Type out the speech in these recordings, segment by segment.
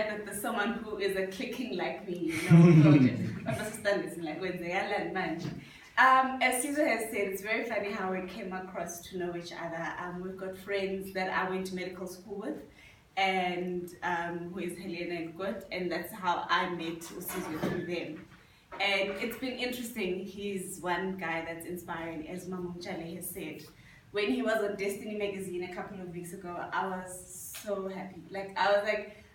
that there's someone who is a clicking like me, you know, as Siviwe has said, it's very funny how we came across to know each other. We've got friends that I went to medical school with, and who is Helena and Gut, and that's how I met Siviwe through them. And it's been interesting. He's one guy that's inspiring, as Mama Mchale has said. When he was on Destiny magazine a couple of weeks ago, I was so happy.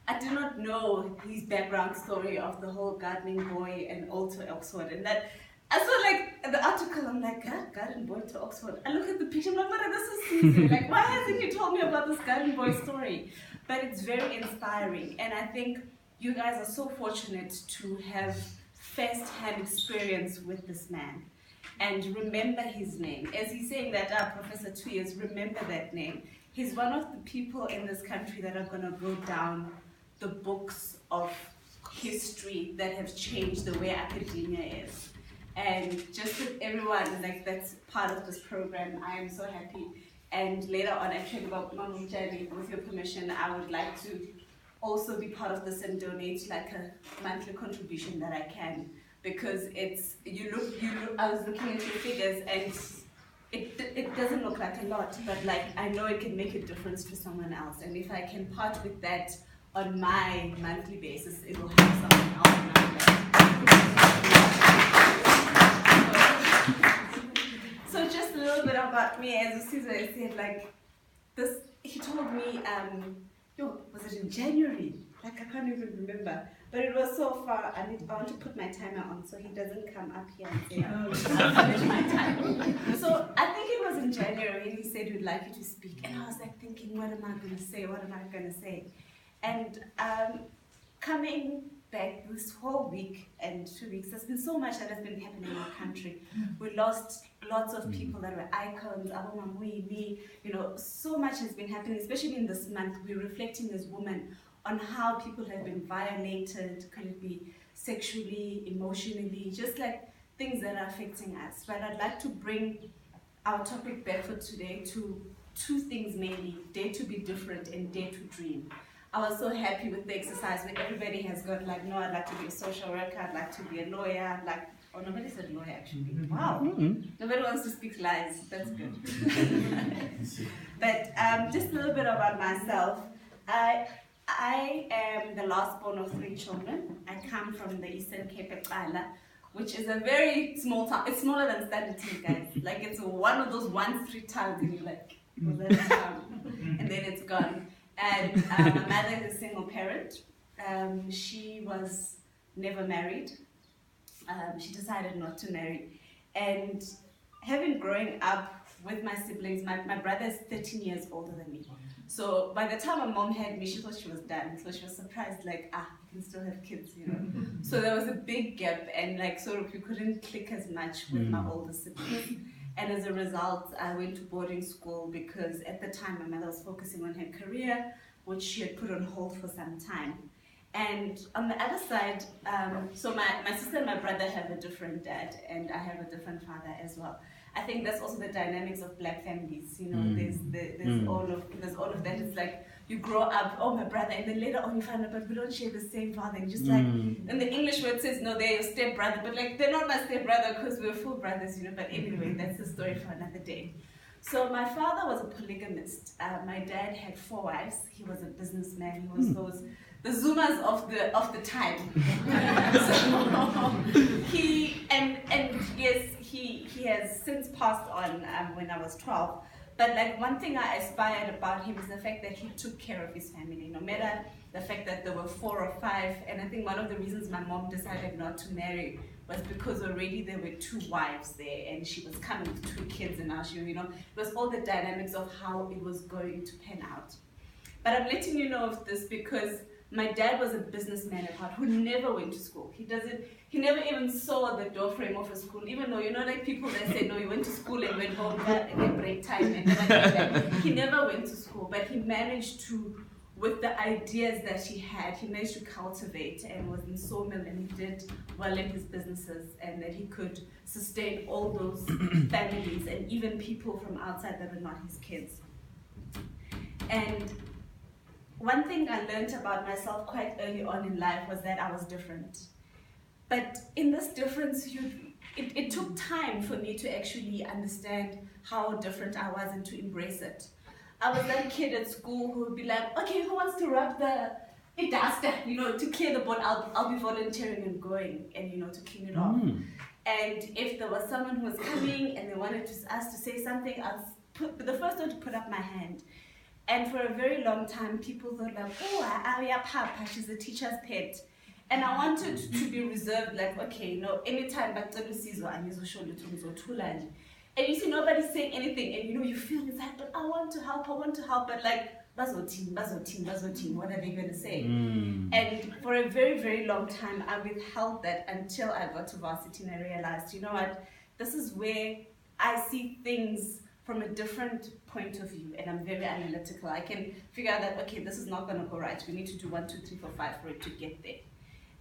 I did not know his background story of the whole gardening boy and also Oxford, and that I saw the article. I'm like, garden boy to Oxford. I look at the picture. I'm like, Mara, this is Siviwe. Like, why hasn't you told me about this garden boy story? But it's very inspiring, and I think you guys are so fortunate to have first-hand experience with this man and remember his name. As he's saying that, Professor Tuyas, remember that name. He's one of the people in this country that are going to go down the books of history that have changed the way academia is. And just with everyone, that's part of this program, I am so happy. And later on, actually, about Mama Mchale, with your permission, I would like to also be part of this and donate a monthly contribution that I can, because it's I was looking at your figures and it doesn't look like a lot, but I know it can make a difference for someone else, and if I can part with that on my monthly basis, it will help someone else in my life. So just a little bit about me, as Siviwe said, this, he told me, was it in January? I can't even remember. But it was so far, I want to put my timer on so he doesn't come up here and say, I'll finish my time. So I think it was in January, and he said he'd like you to speak. And I was thinking, what am I going to say? What am I going to say? And coming back this whole week and 2 weeks, there's been so much that has been happening in our country. We lost lots of people that were icons, me, so much has been happening, especially in this month. We're reflecting as women on how people have been violated, can it be sexually, emotionally, just things that are affecting us. But I'd like to bring our topic back for today to two things mainly: dare to be different and dare to dream. I was so happy with the exercise where everybody has got no, I'd like to be a social worker, I'd like to be a lawyer, nobody said lawyer actually. Wow. Nobody wants to speak lies. That's good. But just a little bit about myself. I am the last born of 3 children. I come from the Eastern Cape, which is a very small town. It's smaller than Standerton, guys. It's one of those 1-street towns, and you're like, was that a town? And then it's gone. And my mother is a single parent. She was never married. She decided not to marry. And having grown up with my siblings, my brother is 13 years older than me. So by the time my mom had me, she thought she was done. So she was surprised, you can still have kids, So there was a big gap, and we couldn't click as much with my older siblings. And as a result, I went to boarding school because at the time my mother was focusing on her career, which she had put on hold for some time. And on the other side, so my sister and my brother have a different dad, and I have a different father as well. I think that's also the dynamics of black families. There's all of that. It's you grow up, oh, my brother, and then later on you find out, but we don't share the same father. And just in the English word says, no, they're your stepbrother, but they're not my stepbrother because we're full brothers, But anyway, that's a story for another day. So my father was a polygamist. My dad had 4 wives. He was a businessman. He was the Zoomers of the time. So he has since passed on when I was 12. But one thing I aspired about him is the fact that he took care of his family, no matter the fact that there were 4 or 5. And I think one of the reasons my mom decided not to marry was because already there were 2 wives there, and she was coming with 2 kids, and now it was all the dynamics of how it was going to pan out. But I'm letting you know of this because my dad was a businessman at heart who never went to school. He never even saw the door frame of a school, even though, people that say, no, he went to school and went home at break time and never came back. He never went to school, but he managed to, with the ideas that he had, he managed to cultivate and was in sawmill, and he did well in his businesses, and that he could sustain all those families and even people from outside that were not his kids. And one thing I learned about myself quite early on in life was that I was different. But in this difference, it took time for me to actually understand how different I was and to embrace it. I was that kid at school who would be like, okay, who wants to rub the duster, to clear the board? I'll be volunteering and going and, to clean it off. And if there was someone who was coming and they wanted us to say something, I'd be the first one to put up my hand. And for a very long time, people thought like, oh, Aria Papa, she's a teacher's pet. And I wanted to be reserved, like, okay, anytime back to the season, I'm going to show you to. And you see nobody's saying anything, and you feel inside, but I want to help, but like, bazo team, what are they going to say? And for a very, very long time, I withheld that until I got to varsity and I realized, you know what, this is where I see things from a different point of view, and I'm very analytical. I can figure out that, okay, this is not going to go right. We need to do 1, 2, 3, 4, 5 for it to get there.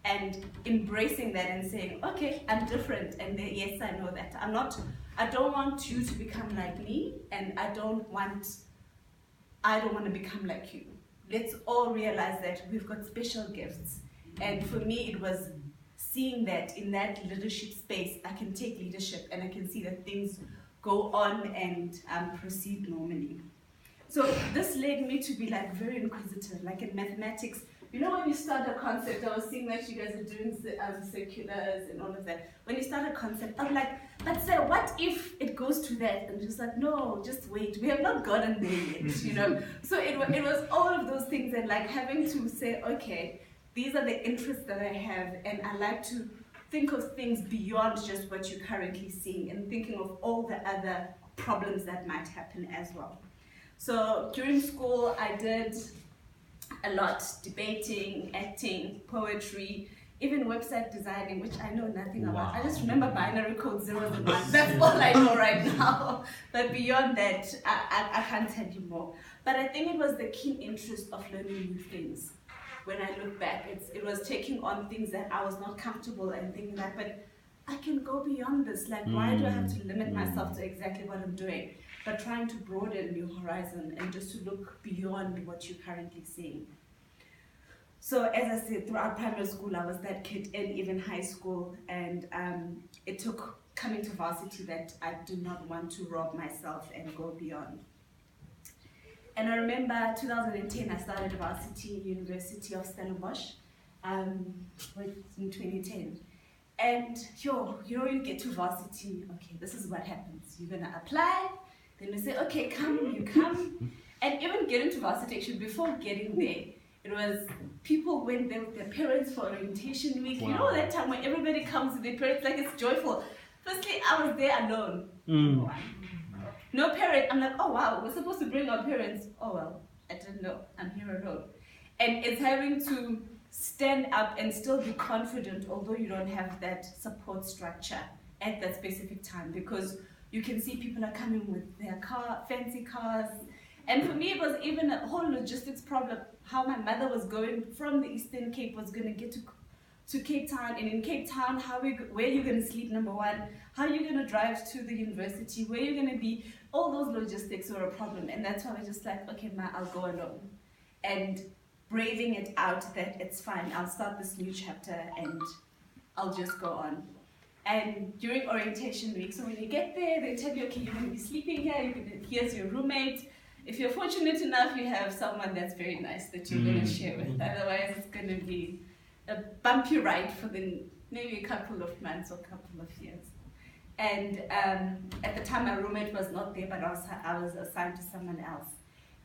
And embracing that and saying, okay, I'm different, and yes, I know that. I don't want you to become like me, and I don't want to become like you. Let's all realize that we've got special gifts. And for me, it was seeing that in that leadership space, I can take leadership and I can see that things go on and proceed normally. So this led me to be like very inquisitive, like in mathematics. When you start a concept, I was seeing that you guys are doing circulars and all of that. When you start a concept, I'm like, but sir, what if it goes to that? And just like, no, just wait. We have not gotten there yet, So it was all of those things, and like having to say, okay, these are the interests that I have, and I like to think of things beyond just what you're currently seeing and thinking of all the other problems that might happen as well. So during school, I did a lot, debating, acting, poetry, even website designing, which I know nothing about. I just remember binary code 0s and 1s. That's all I know right now. But beyond that, I can't tell you more. But I think it was the keen interest of learning new things. When I look back, it was taking on things that I was not comfortable and thinking that, but I can go beyond this. Like, why do I have to limit myself to exactly what I'm doing? But trying to broaden your horizon and just to look beyond what you're currently seeing. So as I said, throughout primary school, I was that kid, and even high school, and it took coming to varsity that I do not want to rob myself and go beyond. And I remember 2010, I started varsity, University of Stellenbosch, in 2010. And you get to varsity, okay, this is what happens. You're gonna apply, then they say, okay, you come. And even getting to varsity, actually, before getting there, it was people went there with their parents for orientation week. Wow. That time when everybody comes with their parents, like it's joyful. Firstly, I was there alone. No parent. I'm like, oh wow, we're supposed to bring our parents. Oh well, I didn't know. I'm here alone. And it's having to stand up and still be confident, although you don't have that support structure at that specific time, because you can see people are coming with their fancy cars. And for me, it was even a whole logistics problem, how my mother was going from the Eastern Cape, was going to get to Cape Town, and in Cape Town, where you're going to sleep, number one, how you're going to drive to the university, where you're going to be, all those logistics were a problem. And that's why I was just like, okay, Ma, I'll go alone. And braving it out that it's fine, I'll start this new chapter and I'll just go on. And during orientation week, so when you get there, they tell you, okay, you're going to be sleeping here, here's your roommate. If you're fortunate enough, you have someone that's very nice that you're going to share with. Otherwise, it's going to be a bumpy ride for maybe a couple of months or a couple of years. And at the time, my roommate was not there, but I was assigned to someone else.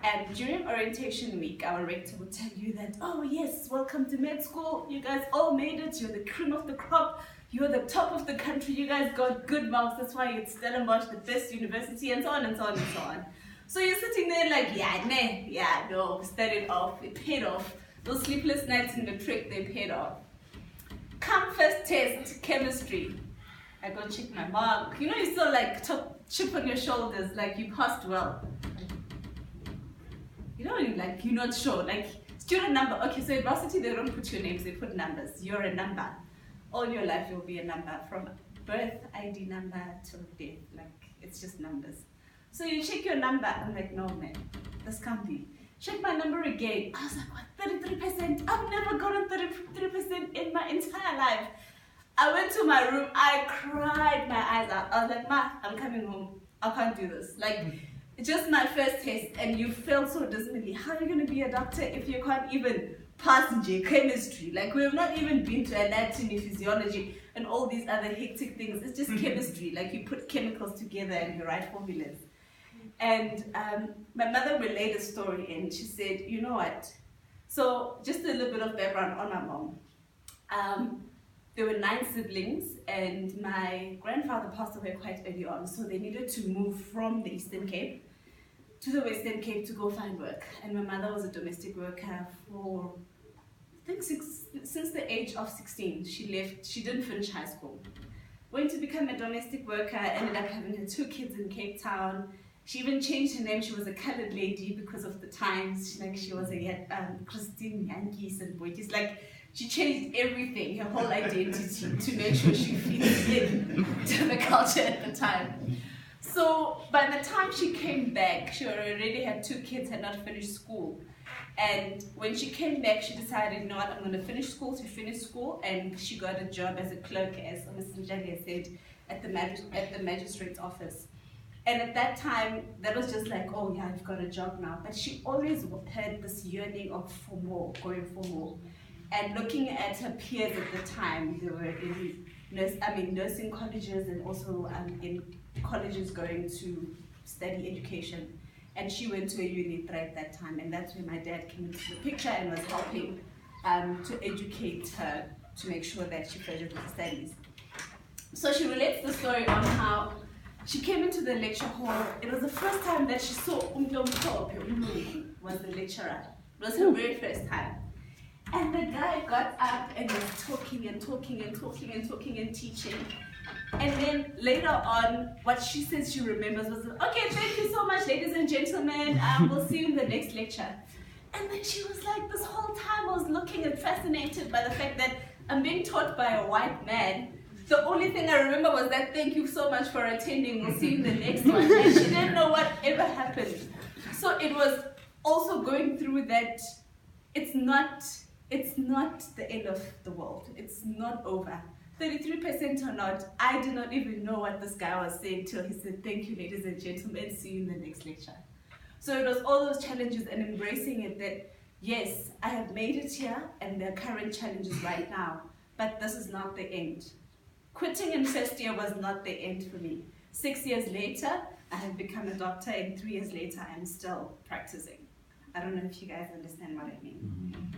And during orientation week, our rector would tell you that, oh yes, welcome to med school. You guys all made it. You're the cream of the crop. You're the top of the country. You guys got good marks. That's why it's Stellenbosch, the best university, and so on and so on and so on. So you're sitting there like, we studied off. It paid off. Those sleepless nights in the trick, they paid off. Come first test, chemistry. I go check my mark. You still like top chip on your shoulders, like you passed well. You're not sure. Like student number. Okay, so at varsity they don't put your names, they put numbers. You're a number. All your life you'll be a number, from birth, ID number till death. Like it's just numbers. So you check your number. I'm like, no man, this can't be. Check my number again. I was like, what, 33%? I've never gotten 33% in my entire life. I went to my room, I cried my eyes out. I was like, Ma, I'm coming home. I can't do this. Like, it's just my first test, and you failed so dismally. How are you going to be a doctor if you can't even pass chemistry? Like, we have not even been to anatomy, physiology, and all these other hectic things. It's just chemistry. Like, you put chemicals together and you write formulas. And my mother relayed a story, and she said, you know what? So, just a little bit of background on my mom. There were 9 siblings, and my grandfather passed away quite early on, so they needed to move from the Eastern Cape to the Western Cape to go find work. And my mother was a domestic worker for, I think, since the age of 16. She left, she didn't finish high school. Went to become a domestic worker, ended up having her 2 kids in Cape Town. She even changed her name. She was a colored lady because of the times. She was a Christine Yankees and Boitis. Like, she changed everything, her whole identity, to make sure she fits in to the culture at the time. So by the time she came back, she already had 2 kids, had not finished school. And when she came back, she decided, you know what, I'm going to finish school. She finished school, and she got a job as a clerk, as Mr. Njali said, at the magistrate's office. And at that time, that was just like, oh yeah, I've got a job now. But she always had this yearning of for more, going for more. And looking at her peers at the time, they were in nursing colleges, and also in colleges going to study education. And she went to a uni at that time, and that's when my dad came into the picture and was helping to educate her to make sure that she finished with the studies. So she relates the story on how she came into the lecture hall. It was the first time that she saw was the lecturer. It was her very first time. And the guy got up and was talking and talking and talking and talking and teaching. And then later on, what she says she remembers was, okay, thank you so much, ladies and gentlemen. We'll see you in the next lecture. And then she was like, this whole time I was looking and fascinated by the fact that I'm being taught by a white man. The only thing I remember was that, thank you so much for attending, we'll see you in the next one. And she didn't know what ever happened. So it was also going through that it's not the end of the world. It's not over. 33% or not, I did not even know what this guy was saying till he said, thank you, ladies and gentlemen, see you in the next lecture. So it was all those challenges and embracing it that, yes, I have made it here and there are current challenges right now, but this is not the end. Quitting in first year was not the end for me. 6 years later, I have become a doctor, and 3 years later, I'm still practicing. I don't know if you guys understand what I mean.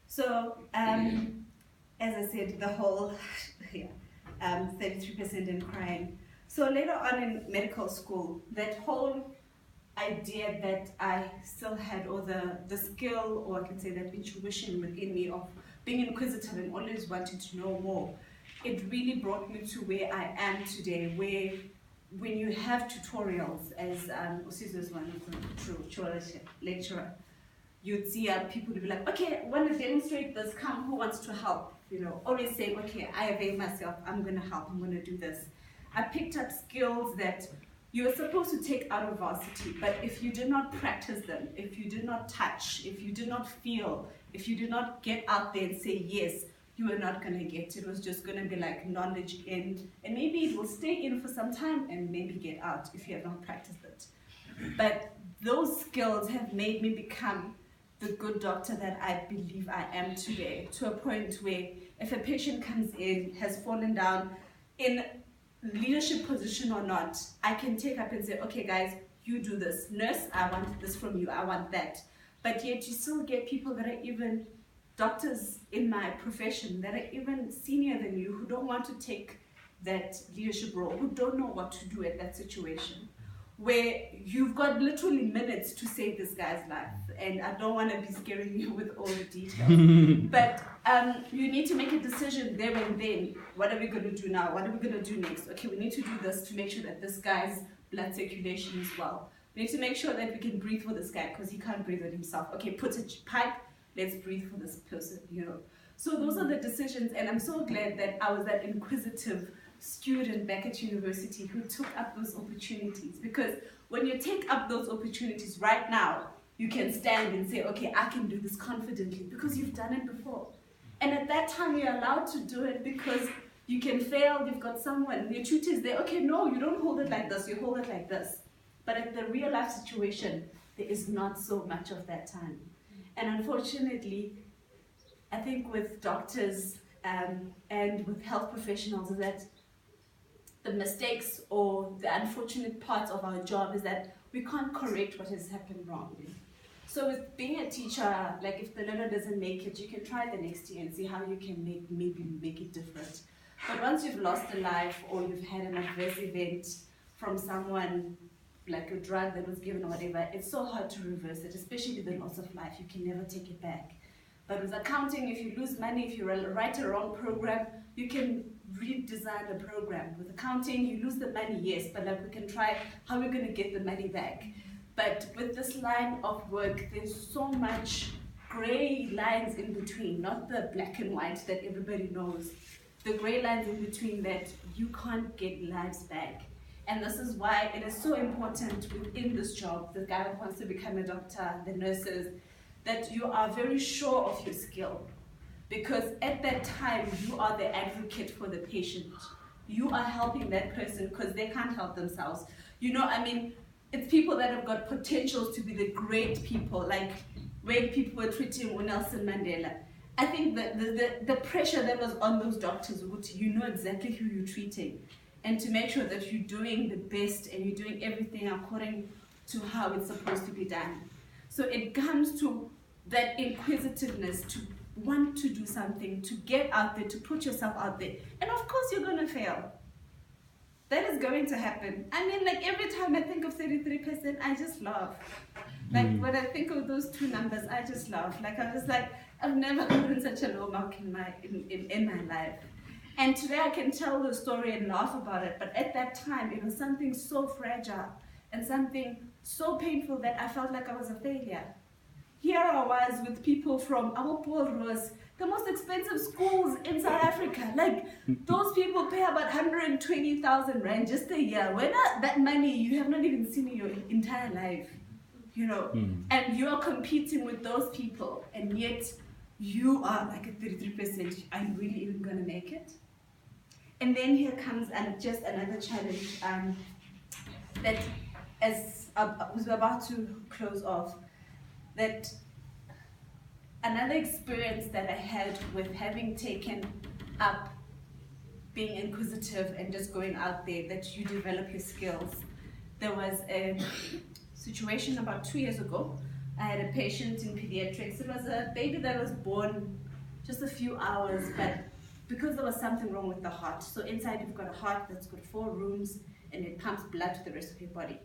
So, as I said, the whole 33% in crime. So later on in medical school, that whole idea that I still had, or the skill, or I can say that intuition within me of being inquisitive and always wanting to know more, it really brought me to where I am today, where when you have tutorials, as Usizo is one of the true lecturer, you'd see people to be like, okay, I want to demonstrate this, come, who wants to help? You know, always saying, okay, I avail myself, I'm going to help, I'm going to do this. I picked up skills that you were supposed to take out of varsity, but if you did not practice them, if you did not touch, if you did not feel, if you did not get out there and say yes, you were not going to get. It was just going to be like knowledge in, and maybe it will stay in for some time and maybe get out if you have not practiced it. But those skills have made me become the good doctor that I believe I am today, to a point where if a patient comes in, has fallen down in leadership position or not, I can take up and say, okay guys, you do this. Nurse, I want this from you, I want that. But yet you still get people that are even doctors in my profession, that are even senior than you, who don't want to take that leadership role, who don't know what to do at that situation, where you've got literally minutes to save this guy's life. And I don't want to be scaring you with all the details. But you need to make a decision there and then. What are we going to do now? What are we going to do next? Okay, we need to do this to make sure that this guy's blood circulation is well. We need to make sure that we can breathe for this guy because he can't breathe it himself. Okay, put a pipe, let's breathe for this person, you know. So those are the decisions, and I'm so glad that I was that inquisitive student back at university who took up those opportunities, because when you take up those opportunities right now, you can stand and say, okay, I can do this confidently because you've done it before. And at that time, you're allowed to do it because you can fail, you've got someone, your tutor is there, okay, no, you don't hold it like this, you hold it like this. But at the real life situation, there is not so much of that time. And unfortunately, I think with doctors and with health professionals is that the mistakes or the unfortunate parts of our job is that we can't correct what has happened wrong. So with being a teacher, like if the learner doesn't make it, you can try the next year and see how you can maybe make it different. But once you've lost a life or you've had an adverse event from someone, like a drug that was given or whatever, it's so hard to reverse it, especially the loss of life. You can never take it back. But with accounting, if you lose money, if you write a wrong program, you can redesign the program. With accounting, you lose the money, yes, but like we can try how we're going to get the money back. But with this line of work, there's so much gray lines in between, not the black and white that everybody knows. The gray lines in between that you can't get lives back. And this is why it is so important within this job, the guy who wants to become a doctor, the nurses, that you are very sure of your skill. Because at that time, you are the advocate for the patient. You are helping that person because they can't help themselves. You know, I mean, it's people that have got potentials to be the great people, like when people were treating Nelson Mandela. I think that the pressure that was on those doctors, you know exactly who you're treating, and to make sure that you're doing the best and you're doing everything according to how it's supposed to be done. So it comes to that inquisitiveness to want to do something, to get out there, to put yourself out there. And of course you're going to fail. That is going to happen. I mean, like every time I think of 33%, I just laugh. Like when I think of those two numbers, I just laugh. Like I'm just like, I've never gotten such a low mark in my life. And today I can tell the story and laugh about it, but at that time it was something so fragile and something so painful that I felt like I was a failure. Here I was with people from Abopolros, the most expensive schools in South Africa. Like those people pay about 120,000 rand just a year. When that money you have not even seen in your entire life, you know, and you are competing with those people, and yet you are like a 33%. Are you really even going to make it? And then here comes just another challenge that, as I was about to close off, that another experience that I had with having taken up being inquisitive and just going out there, that you develop your skills. There was a situation about 2 years ago. I had a patient in pediatrics. It was a baby that was born just a few hours, but because there was something wrong with the heart. So inside you've got a heart that's got 4 rooms and it pumps blood to the rest of your body.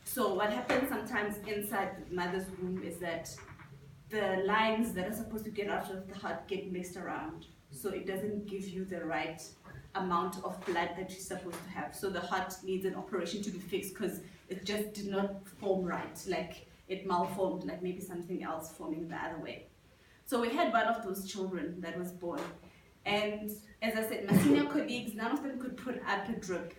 So what happens sometimes inside the mother's womb is that the lines that are supposed to get out of the heart get mixed around. So it doesn't give you the right amount of blood that you're supposed to have. So the heart needs an operation to be fixed because it just did not form right. Like it malformed, like maybe something else forming the other way. So we had one of those children that was born. And as I said, my senior colleagues, none of them could put up a drip,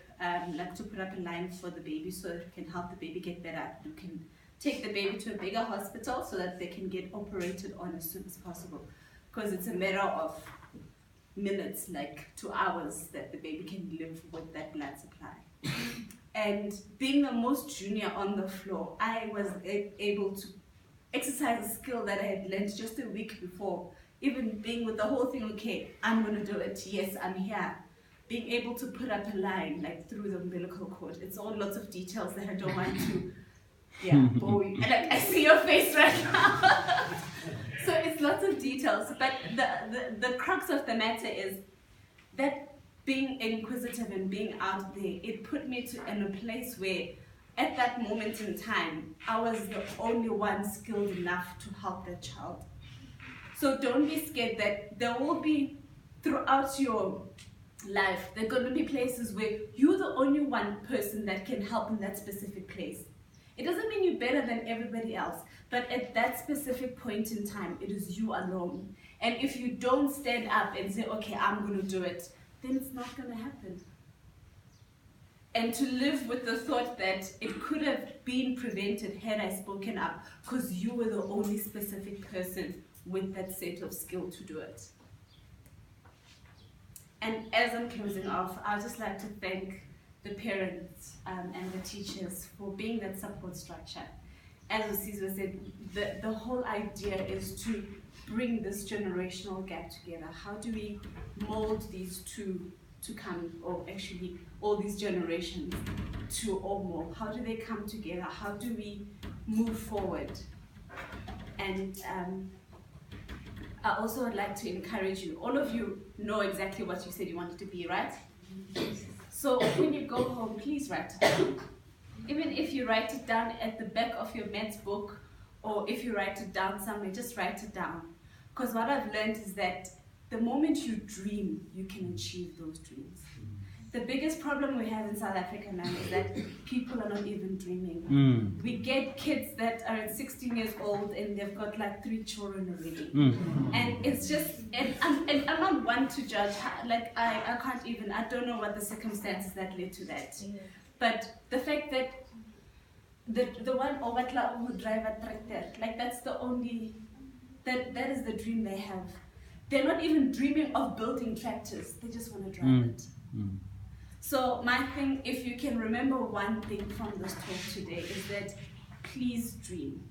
like to put up a line for the baby so that it can help the baby get better. You can take the baby to a bigger hospital so that they can get operated on as soon as possible. Because it's a matter of minutes, like 2 hours, that the baby can live with that blood supply. And being the most junior on the floor, I was able to exercise a skill that I had learned just a week before. Even being with the whole thing, okay, I'm going to do it, yes, I'm here. Being able to put up a line, like through the umbilical cord. It's all lots of details that I don't want to, bore you. And like, I see your face right now. So it's lots of details, but the crux of the matter is that being inquisitive and being out there, it put me in a place where at that moment in time, I was the only one skilled enough to help that child. So don't be scared that there will be, throughout your life, there are going to be places where you're the only one person that can help in that specific place. It doesn't mean you're better than everybody else, but at that specific point in time, it is you alone. And if you don't stand up and say, okay, I'm going to do it, then it's not going to happen. and to live with the thought that it could have been prevented had I spoken up, because you were the only specific person with that set of skill to do it. And as I'm closing off, I'd just like to thank the parents and the teachers for being that support structure. As Siviwe said, the whole idea is to bring this generational gap together. How do we mold these two to come, or actually all these generations to or more? How do they come together? How do we move forward? And I also would like to encourage you. All of you know exactly what you said you wanted to be, right? So when you go home, please write it down. Even if you write it down at the back of your maths book, or if you write it down somewhere, just write it down. Because what I've learned is that the moment you dream, you can achieve those dreams. The biggest problem we have in South Africa now is that people are not even dreaming. We get kids that are 16 years old and they've got like 3 children already. And it's just, and I'm not one to judge, like I can't even, I don't know what the circumstances that led to that. But the fact that the one Ovatla who drive a tractor, like that's the only, that is the dream they have. They're not even dreaming of building tractors, they just want to drive it. So my thing, if you can remember one thing from this talk today, is that please dream.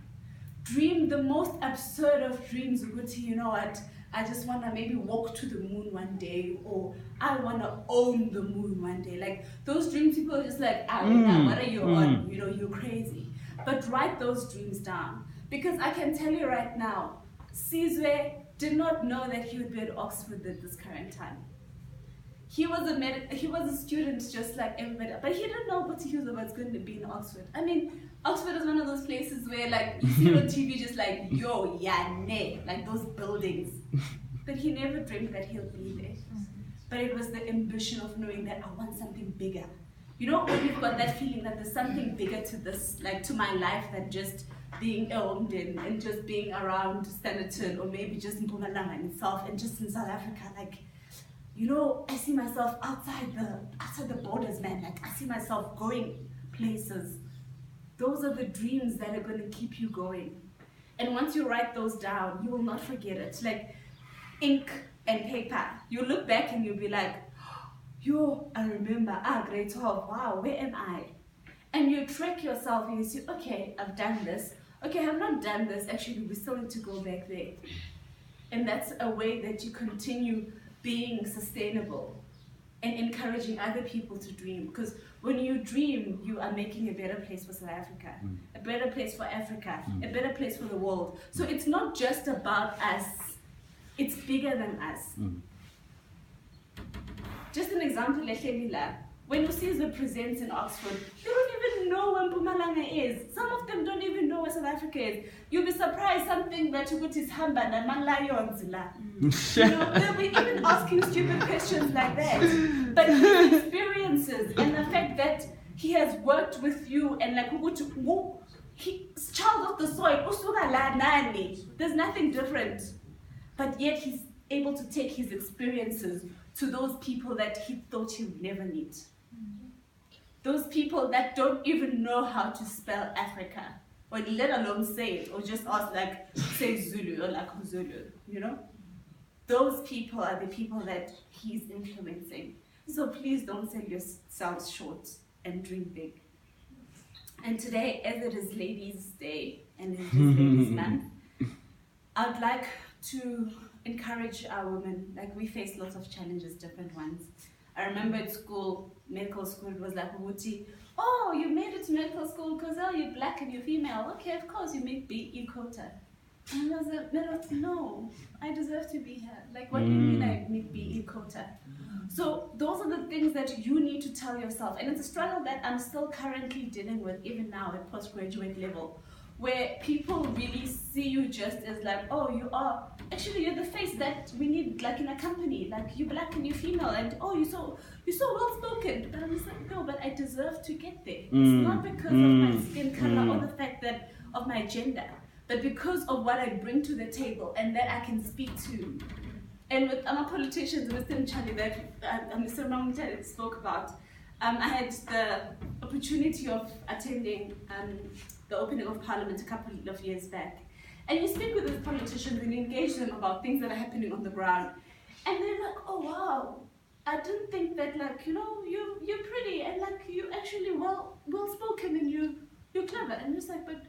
Dream the most absurd of dreams. You know what, I just want to maybe walk to the moon one day, or I want to own the moon one day. Like those dreams, people are just like, what are you on? You know, you're crazy. But write those dreams down. Because I can tell you right now, Siviwe did not know that he would be at Oxford at this current time. He was a student just like everybody, but he didn't know what he was going to be in Oxford. I mean, Oxford is one of those places where like you see on TV just like, yo, yeah, ne, like those buildings. But he never dreamed that he'll be there. But it was the ambition of knowing that I want something bigger. You know, when you've got that feeling that there's something bigger to this, like to my life than just being at Holmdene and just being around Standerton, or maybe just in Mpumalanga itself and just in South Africa, like, you know, I see myself outside the borders, man. Like I see myself going places. Those are the dreams that are going to keep you going. And once you write those down, you will not forget it. Like ink and paper. You look back and you'll be like, yo, I remember, grade 12, wow, where am I? And you track yourself and you see, okay, I've done this. Okay, I've not done this. Actually, we still need to go back there. And that's a way that you continue being sustainable and encouraging other people to dream. Because when you dream, you are making a better place for South Africa, a better place for Africa, a better place for the world. So it's not just about us, it's bigger than us. Just an example, when Siviwe presents in Oxford, they don't even know where Mpumalanga is. Some of them don't even know where South Africa is. You'll be surprised something that you put his hamba and you know, they'll be even asking stupid questions like that. But his experiences and the fact that he has worked with you and like he's child of the soil, there's nothing different. But yet he's able to take his experiences to those people that he thought he would never meet. Those people that don't even know how to spell Africa, or let alone say it, or just ask like, say Zulu, or like Zulu, you know? Those people are the people that he's influencing. So please don't sell yourselves short and dream big. And today, as it is Ladies' Day and it is Ladies' Month, I'd like to encourage our women. Like we face lots of challenges, different ones. I remember at school, medical school, it was like, oh, you made it to medical school because you're black and you're female. Okay, of course you make BE quota. And I was like, no, I deserve to be here. Like, what do you mean I make BE quota? So those are the things that you need to tell yourself. And it's a struggle that I'm still currently dealing with, even now at postgraduate level, where people really see you just as like, oh, you're the face that we need, like in a company, like you're black and you're female, and oh, you're so well spoken. But I'm just like, no, but I deserve to get there. It's not because of my skin color or the fact that of my gender, but because of what I bring to the table and that I can speak to. And with our politicians, Mr. Mchali, that Mr. Mchali spoke about, I had the opportunity of attending the opening of Parliament a couple of years back. And you speak with these politicians and you engage them about things that are happening on the ground. And they're like, oh wow, I didn't think that, like, you know, you're pretty and like you actually well spoken and you're clever. And it's like, but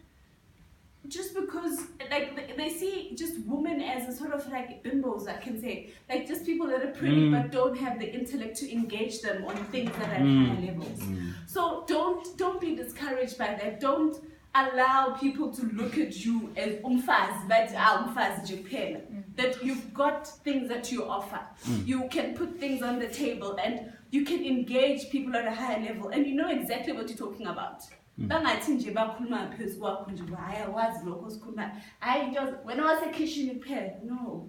just because like they see just women as a sort of like bimbos, I can say, like just people that are pretty but don't have the intellect to engage them on things that are at higher levels. So don't be discouraged by that. Don't allow people to look at you as umfazi, but umfazi Japan. That you've got things that you offer. You can put things on the table and you can engage people at a higher level and you know exactly what you're talking about. Bangathi nje bakhuluma phezu kwakho nje hayi awazi lokho sikhuluma hayi into wena wasekhishini kuphela. No.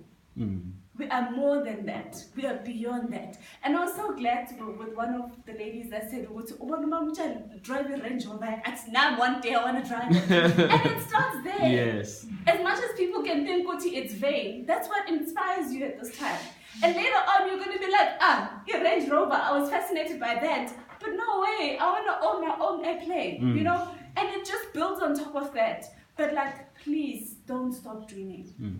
We are more than that. We are beyond that. And I was so glad to go with one of the ladies that said, drive a Range Rover. Now one day I want to drive it. And it starts there. Yes. As much as people can think, it's vain, that's what inspires you at this time. And later on, you're going to be like, a Range Rover, I was fascinated by that. But no way, I want to own my own airplane, you know? And it just builds on top of that. But like, please don't stop dreaming.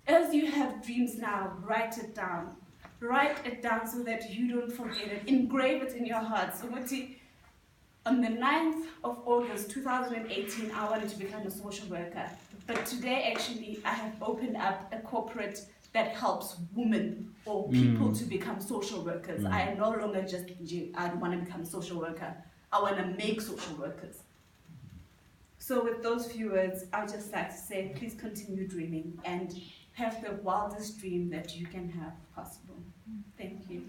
As you have dreams now, write it down. Write it down so that you don't forget it. Engrave it in your heart. So on the 9th of August 2018, I wanted to become a social worker. But today, actually, I have opened up a corporate that helps women or people to become social workers. I am no longer just, I want to become a social worker. I want to make social workers. So with those few words, I would just like to say, please continue dreaming and have the wildest dream that you can have possible. Thank you.